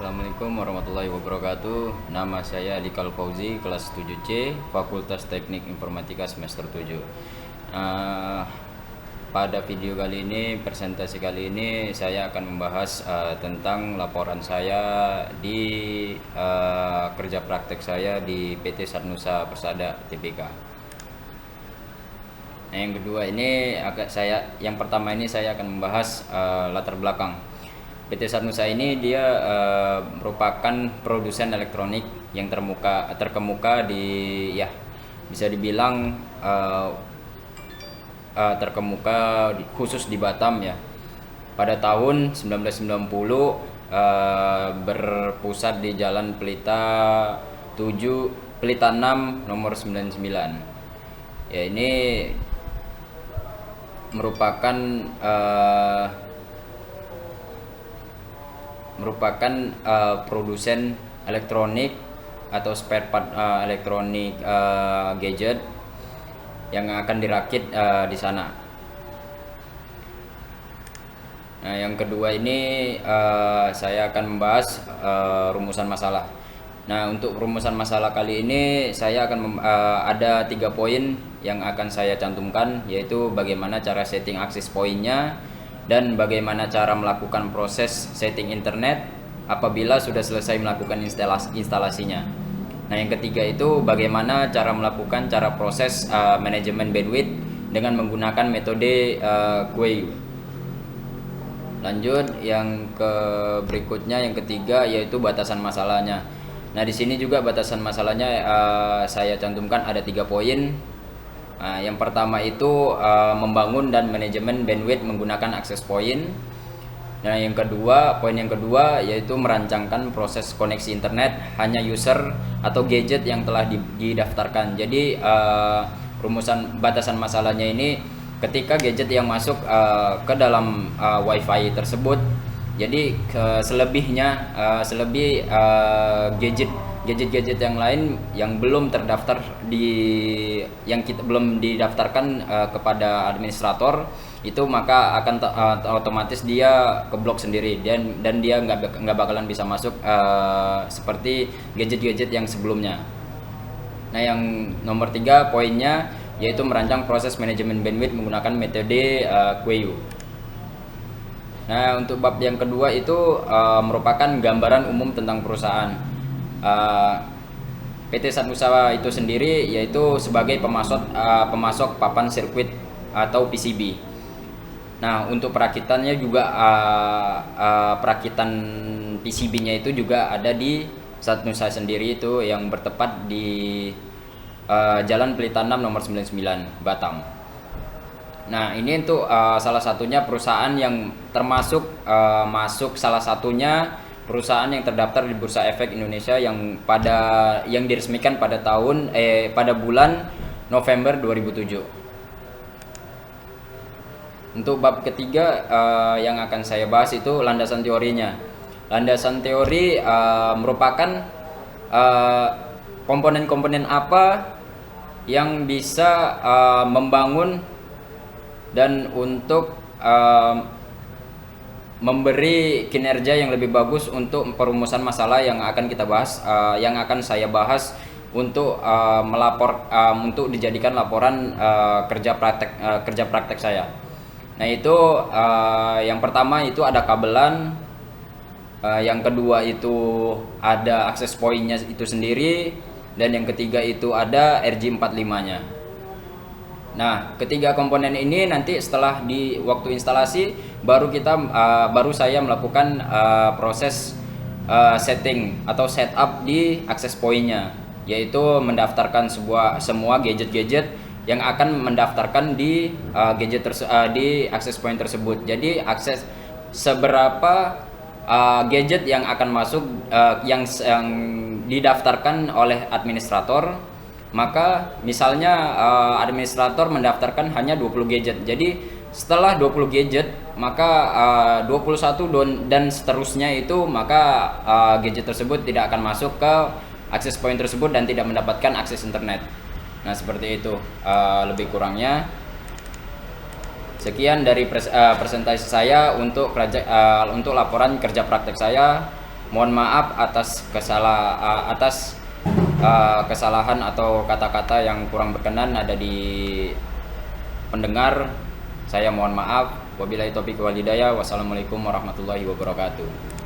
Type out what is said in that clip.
Assalamualaikum warahmatullahi wabarakatuh. Nama saya Dikal Fauzi, kelas 7C, Fakultas Teknik Informatika semester 7. Pada video kali ini, presentasi kali ini saya akan membahas tentang laporan saya di kerja praktek saya di PT Satnusa Persada Tbk. Nah, yang kedua ini yang pertama ini saya akan membahas latar belakang. PT Satnusa ini dia merupakan produsen elektronik yang terkemuka di, ya bisa dibilang terkemuka khusus di Batam ya. Pada tahun 1990 berpusat di Jalan Pelita 7 Pelita 6 nomor 99. Ya, ini merupakan produsen elektronik atau spare part elektronik gadget yang akan dirakit di sana. Nah, yang kedua ini saya akan membahas rumusan masalah. Nah, untuk rumusan masalah kali ini saya akan ada 3 poin yang akan saya cantumkan, yaitu bagaimana cara setting akses poinnya dan bagaimana cara melakukan proses setting internet apabila sudah selesai melakukan instalasinya. Nah, yang ketiga itu bagaimana cara melakukan proses manajemen bandwidth dengan menggunakan metode QEU. Lanjut yang berikutnya, yang ketiga, yaitu batasan masalahnya. Nah, di sini juga batasan masalahnya saya cantumkan ada 3 poin. Yang pertama itu membangun dan manajemen bandwidth menggunakan akses point. Nah, poin yang kedua yaitu merancangkan proses koneksi internet hanya user atau gadget yang telah didaftarkan. Jadi rumusan batasan masalahnya ini ketika gadget yang masuk ke dalam WiFi tersebut, jadi gadget yang lain yang belum terdaftar belum didaftarkan kepada administrator itu, maka akan otomatis dia keblok sendiri dan dia nggak bakalan bisa masuk seperti gadget-gadget yang sebelumnya. Nah, yang nomor 3 poinnya yaitu merancang proses manajemen bandwidth menggunakan metode QEU. Nah, untuk bab yang kedua itu merupakan gambaran umum tentang perusahaan. PT Satnusa itu sendiri yaitu sebagai pemasok papan sirkuit atau PCB. Nah, untuk perakitannya juga perakitan PCB-nya itu juga ada di Satnusa sendiri, itu yang bertepat di Jalan Pelita 6 nomor 99 Batam. Nah, ini untuk salah satunya perusahaan yang termasuk salah satunya perusahaan yang terdaftar di Bursa Efek Indonesia yang diresmikan pada bulan November 2007. Untuk bab ketiga yang akan saya bahas itu landasan teorinya. Landasan teori merupakan komponen-komponen apa yang bisa membangun dan untuk memberi kinerja yang lebih bagus untuk perumusan masalah yang akan kita bahas, yang akan saya bahas untuk untuk dijadikan laporan kerja praktek saya. Nah, itu yang pertama itu ada kabelan, yang kedua itu ada akses pointnya itu sendiri, dan yang ketiga itu ada RJ45-nya. Nah, ketiga komponen ini nanti setelah di waktu instalasi baru saya melakukan proses setting atau setup di akses point-nya, yaitu mendaftarkan semua gadget-gadget yang akan mendaftarkan di di akses point tersebut. Jadi akses seberapa gadget yang akan masuk yang didaftarkan oleh administrator. Maka misalnya administrator mendaftarkan hanya 20 gadget. Jadi setelah 20 gadget maka 21 dan seterusnya itu, maka gadget tersebut tidak akan masuk ke akses point tersebut dan tidak mendapatkan akses internet. Nah, seperti itu lebih kurangnya. Sekian dari presentasi saya untuk laporan kerja praktek saya. Mohon maaf atas kesalahan atau kata-kata yang kurang berkenan ada di pendengar. Saya mohon maaf. Wabillahi taufiq wal hidayah. Wassalamualaikum warahmatullahi wabarakatuh.